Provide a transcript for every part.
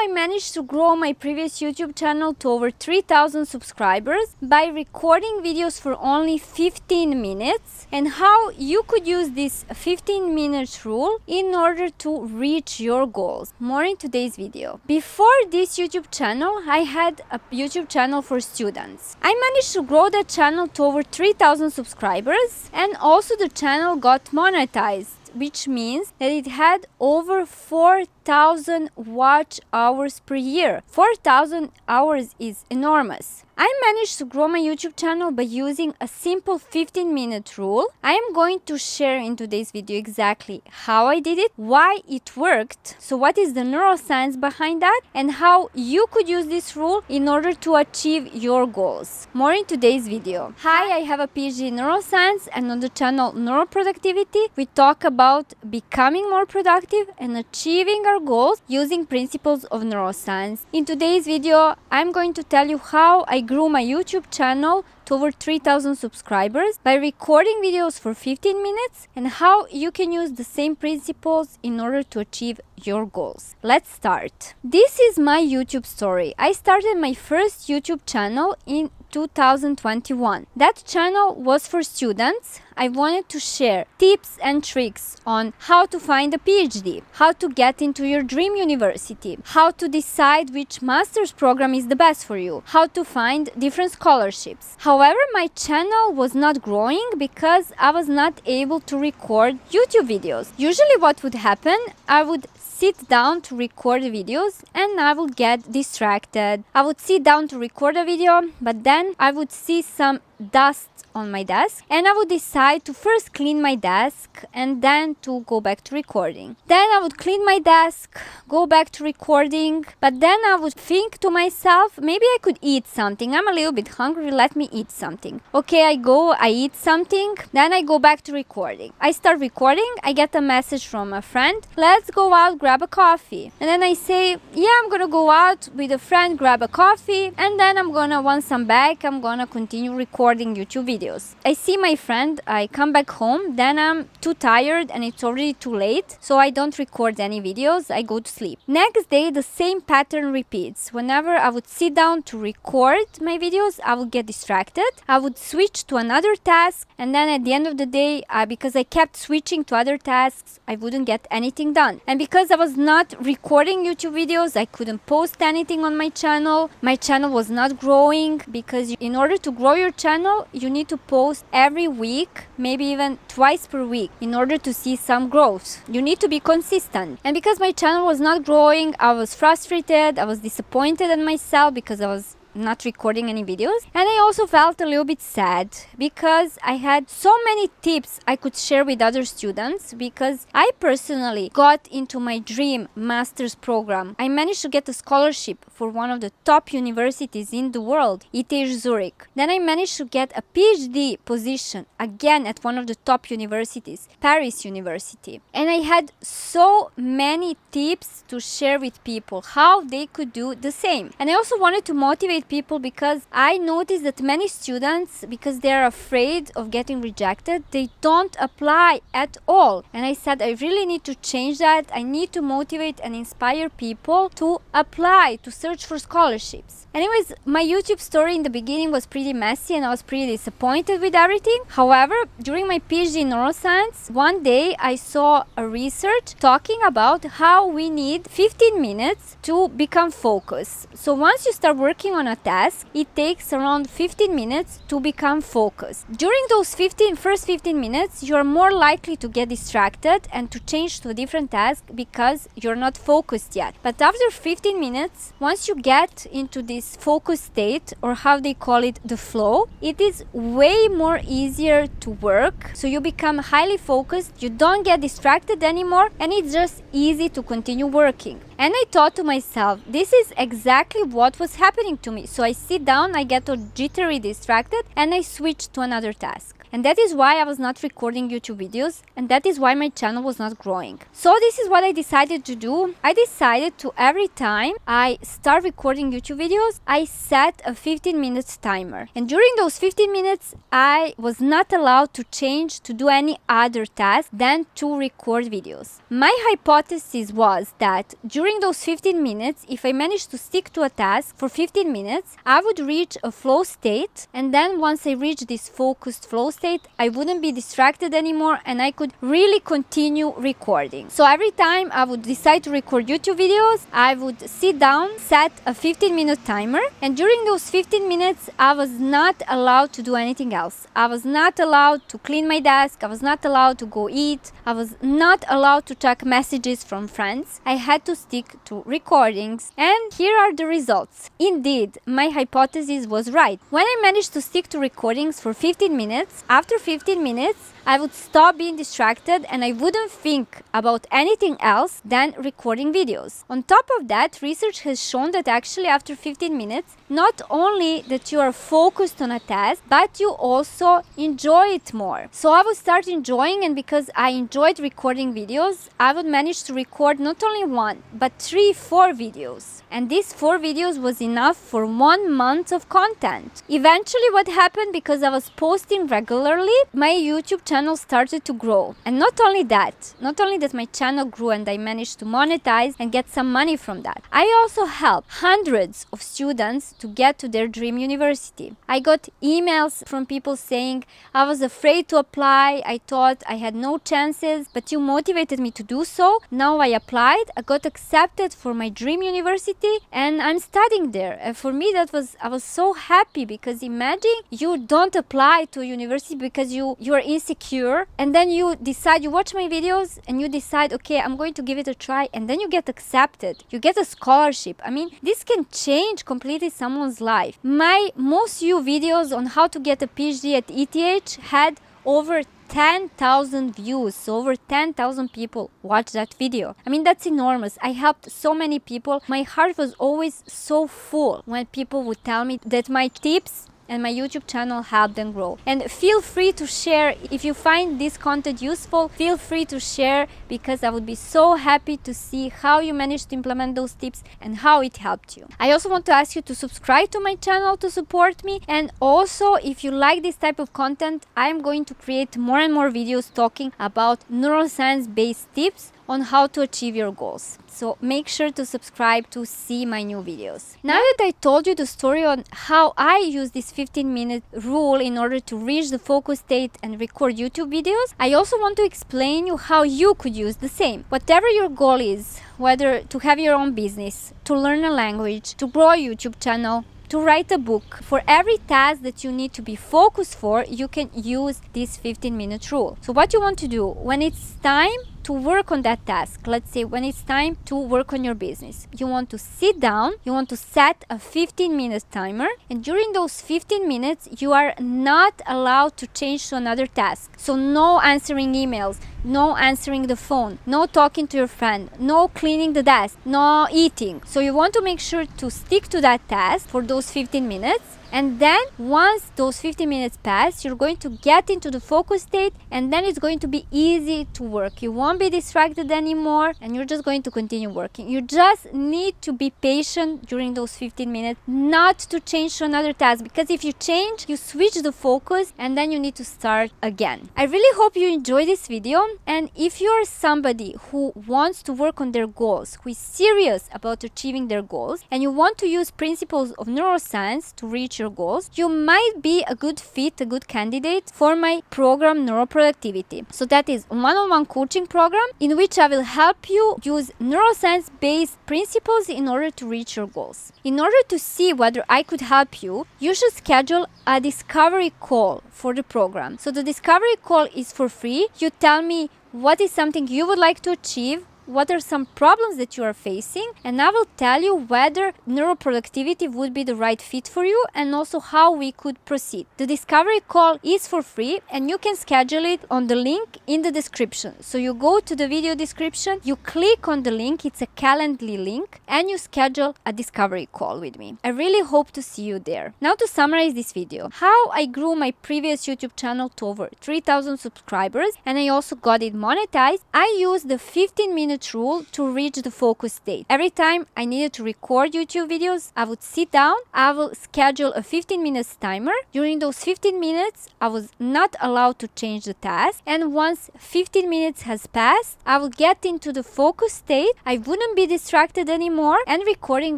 I managed to grow my previous YouTube channel to over 3,000 subscribers by recording videos for only 15 minutes, and how you could use this 15 minutes rule in order to reach your goals. More in today's video. Before this YouTube channel, I had a YouTube channel for students. I managed to grow that channel to over 3,000 subscribers, and also the channel got monetized, which means that it had over 4,000 watch hours per year. 4,000 hours is enormous. I managed to grow my YouTube channel by using a simple 15-minute rule. I am going to share in today's video exactly how I did it, why it worked, so what is the neuroscience behind that, and how you could use this rule in order to achieve your goals. More in today's video. Hi, I have a PhD in neuroscience, and on the channel Neuroproductivity, we talk about becoming more productive and achieving our goals using principles of neuroscience. In today's video, I'm going to tell you how I grew my YouTube channel to over 3,000 subscribers by recording videos for 15 minutes, and how you can use the same principles in order to achieve your goals. Let's start. This is my YouTube story. I started my first YouTube channel in 2021. That channel was for students. I wanted to share tips and tricks on how to find a PhD, how to get into your dream university, how to decide which master's program is the best for you, how to find different scholarships. However, my channel was not growing because I was not able to record YouTube videos. Usually what would happen, I would sit down to record the videos and I would get distracted. I would sit down to record a video, but then I would see some dust on my desk, and I would decide to first clean my desk and then to go back to recording. Then I would clean my desk, go back to recording, but then I would think to myself, maybe I could eat something. I'm a little bit hungry, let me eat something. Okay, I eat something, then I go back to recording. I start recording, I get a message from a friend, let's go out, grab a coffee. And then I say, yeah, I'm gonna go out with a friend, grab a coffee, and then once I'm back, I'm gonna continue recording YouTube videos. I see my friend, I come back home, then I'm too tired and it's already too late, so I don't record any videos, I go to sleep. Next day, the same pattern repeats. Whenever I would sit down to record my videos, I would get distracted, I would switch to another task, and then at the end of the day, because I kept switching to other tasks, I wouldn't get anything done. And because I was not recording YouTube videos, I couldn't post anything on my channel. My channel was not growing, because in order to grow your channel, you need to post every week, maybe even twice per week, in order to see some growth. You need to be consistent. And because my channel was not growing, I was frustrated, I was disappointed in myself because I was not recording any videos, and I also felt a little bit sad because I had so many tips I could share with other students, because I personally got into my dream master's program. I managed to get a scholarship for one of the top universities in the world, ETH Zurich. Then I managed to get a PhD position again at one of the top universities, Paris University. And I had so many tips to share with people how they could do the same. And I also wanted to motivate people, because I noticed that many students, because they're afraid of getting rejected, they don't apply at all. And I said, I really need to change that. I need to motivate and inspire people to apply, to search for scholarships. Anyways, my YouTube story in the beginning was pretty messy and I was pretty disappointed with everything. However, during my PhD in neuroscience, one day I saw a research talking about how we need 15 minutes to become focused. So once you start working on a task, it takes around 15 minutes to become focused. During those first 15 minutes, you're more likely to get distracted and to change to a different task because you're not focused yet. But after 15 minutes, once you get into this focus state, or how they call it, the flow, it is way more easier to work. So you become highly focused, you don't get distracted anymore, and it's just easy to continue working. And I thought to myself, this is exactly what was happening to me. So I sit down, I get all jittery, distracted, and I switch to another task. And that is why I was not recording YouTube videos, and that is why my channel was not growing. So this is what I decided to do. I decided to, every time I start recording YouTube videos, I set a 15 minutes timer. And during those 15 minutes, I was not allowed to change to do any other task than to record videos. My hypothesis was that during those 15 minutes, if I managed to stick to a task for 15 minutes, I would reach a flow state, and then once I reached this focused flow state, I wouldn't be distracted anymore and I could really continue recording. So every time I would decide to record YouTube videos, I would sit down, set a 15-minute timer, and during those 15 minutes, I was not allowed to do anything else. I was not allowed to clean my desk, I was not allowed to go eat, I was not allowed to check messages from friends. I had to stick to recordings, and here are the results. Indeed, my hypothesis was right. When I managed to stick to recordings for 15 minutes, after 15 minutes, I would stop being distracted and I wouldn't think about anything else than recording videos. On top of that, research has shown that actually after 15 minutes, not only that you are focused on a task, but you also enjoy it more. So I would start enjoying, and because I enjoyed recording videos, I would manage to record not only one, but 3-4 videos. And these 4 videos was enough for 1 month of content. Eventually what happened, because I was posting regularly, my YouTube channel started to grow. And not only that my channel grew and I managed to monetize and get some money from that, I also helped hundreds of students to get to their dream university. I got emails from people saying, I was afraid to apply, I thought I had no chances, but you motivated me to do so. Now I applied, I got accepted for my dream university, and I'm studying there. And for me I was so happy, because imagine you don't apply to a university because you are insecure, and then you decide, you watch my videos and you decide, okay, I'm going to give it a try, and then you get accepted, you get a scholarship. I mean, this can change completely someone's life. My most viewed videos on how to get a PhD at ETH had over 10,000 views. So over 10,000 people watched that video. I mean, that's enormous. I helped so many people. My heart was always so full when people would tell me that my tips and my YouTube channel helped them grow. And feel free to share if you find this content useful. Feel free to share, because I would be so happy to see how you managed to implement those tips and how it helped you. I also want to ask you to subscribe to my channel to support me, and also if you like this type of content, I am going to create more and more videos talking about neuroscience based tips on how to achieve your goals. So make sure to subscribe to see my new videos. Now that I told you the story on how I use this 15-minute rule in order to reach the focus state and record YouTube videos, I also want to explain you how you could use the same. Whatever your goal is, whether to have your own business, to learn a language, to grow a YouTube channel, to write a book, for every task that you need to be focused for, you can use this 15-minute rule. So what you want to do when it's time to work on that task, let's say when it's time to work on your business, you want to sit down, you want to set a 15-minute timer, and during those 15 minutes you are not allowed to change to another task. So no answering emails, no answering the phone, no talking to your friend, no cleaning the desk, no eating. So you want to make sure to stick to that task for those 15 minutes. And then once those 15 minutes pass, you're going to get into the focus state, and then it's going to be easy to work. You won't be distracted anymore, and you're just going to continue working. You just need to be patient during those 15 minutes, not to change to another task, because if you change, you switch the focus and then you need to start again. I really hope you enjoyed this video, and if you're somebody who wants to work on their goals, who is serious about achieving their goals, and you want to use principles of neuroscience to reach your goals, you might be a good fit, a good candidate for my program Neuroproductivity. So that is a one-on-one coaching program in which I will help you use neuroscience-based principles in order to reach your goals. In order to see whether I could help you, you should schedule a discovery call for the program. So the discovery call is for free. You tell me what is something you would like to achieve, what are some problems that you are facing, and I will tell you whether neuroproductivity would be the right fit for you and also how we could proceed. The discovery call is for free and you can schedule it on the link in the description. So you go to the video description, you click on the link, it's a Calendly link, and you schedule a discovery call with me. I really hope to see you there. Now to summarize this video, how I grew my previous YouTube channel to over 3,000 subscribers and I also got it monetized. I used the 15-minute rule to reach the focus state. Every time I needed to record YouTube videos, I would sit down, I will schedule a 15 minutes timer. During those 15 minutes, I was not allowed to change the task, and once 15 minutes has passed, I will get into the focus state. I wouldn't be distracted anymore, and recording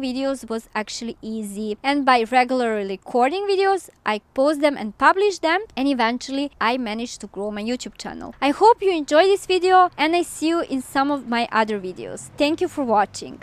videos was actually easy. And by regularly recording videos, I post them and publish them, and eventually I managed to grow my YouTube channel. I hope you enjoyed this video and I see you in some of my other videos. Thank you for watching.